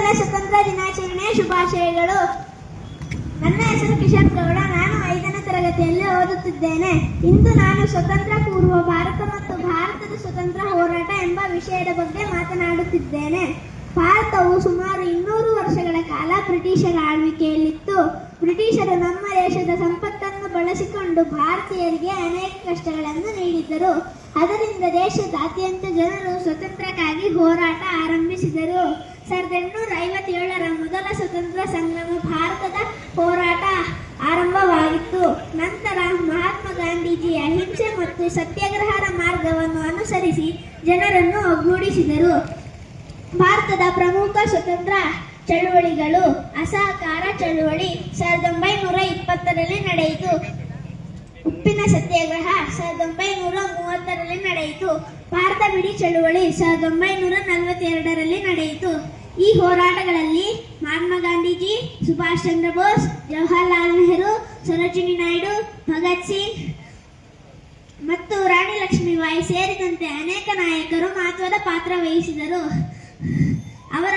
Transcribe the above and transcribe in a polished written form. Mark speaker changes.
Speaker 1: ಎಲ್ಲರಿಗೆ ಸ್ವತಂತ್ರ ದಿನಾಚರಣೆಯ ಶುಭಾಶಯಗಳು. ನನ್ನ ಹೆಸರು ಕಿಶನ್ ಗೌಡ. ನಾನು 5ನೇ ತರಗತಿಯಲ್ಲಿ ಓದುತ್ತಿದ್ದೇನೆ. ಇಂದು ನಾನು ಸ್ವತಂತ್ರ ಪೂರ್ವ ಭಾರತ ಮತ್ತು ಭಾರತದ ಸ್ವತಂತ್ರ ಹೋರಾಟ ಎಂಬ ವಿಷಯದ ಬಗ್ಗೆ ಮಾತನಾಡುತ್ತಿದ್ದೇನೆ. ಭಾರತವು ಸುಮಾರು 200 ವರ್ಷಗಳ ಕಾಲ ಬ್ರಿಟಿಷರ ಆಳ್ವಿಕೆಯಲ್ಲಿತ್ತು. ಬ್ರಿಟಿಷರು ನಮ್ಮ ದೇಶದ ಸಂಪತ್ತನ್ನು ಬಳಸಿಕೊಂಡು ಭಾರತೀಯರಿಗೆ ಅನೇಕ ಕಷ್ಟಗಳನ್ನು ನೀಡಿದ್ದರು. ಅದರಿಂದ ದೇಶದಾದ್ಯಂತ ಜನರು ಸ್ವತಂತ್ರಕ್ಕಾಗಿ ಹೋರಾಟ ಆರಂಭಿಸಿದರು. 1857ರ ಮೊದಲ ಸ್ವತಂತ್ರ ಸಂಗ್ರಾಮ ಭಾರತದ ಹೋರಾಟ ಆರಂಭವಾಗಿತ್ತು. ನಂತರ ಮಹಾತ್ಮ ಗಾಂಧೀಜಿ ಅಹಿಂಸೆ ಮತ್ತು ಸತ್ಯಾಗ್ರಹದ ಮಾರ್ಗವನ್ನು ಅನುಸರಿಸಿ ಜನರನ್ನು ಒಗ್ಗೂಡಿಸಿದರು. ಭಾರತದ ಪ್ರಮುಖ ಸ್ವತಂತ್ರ ಚಳುವಳಿಗಳು: ಅಸಹಕಾರ ಚಳುವಳಿ 1920ರಲ್ಲಿ ನಡೆಯಿತು. ಉಪ್ಪಿನ ಸತ್ಯಾಗ್ರಹ 1930ರಲ್ಲಿ ನಡೆಯಿತು. ಭಾರತ ಬಿಡಿ ಚಳುವಳಿ 1942ರಲ್ಲಿ ನಡೆಯಿತು. ಈ ಹೋರಾಟಗಳಲ್ಲಿ ಮಹಾತ್ಮ ಗಾಂಧೀಜಿ, ಸುಭಾಷ್ ಚಂದ್ರ ಬೋಸ್, ಜವಾಹರ್ಲಾಲ್ ನೆಹರು, ಸರೋಜಿನಿ ನಾಯ್ಡು, ಭಗತ್ ಸಿಂಗ್ ಮತ್ತು ರಾಣಿ ಲಕ್ಷ್ಮೀಬಾಯಿ ಸೇರಿದಂತೆ ಅನೇಕ ನಾಯಕರು ಮಹತ್ವದ ಪಾತ್ರ ವಹಿಸಿದರು. ಅವರ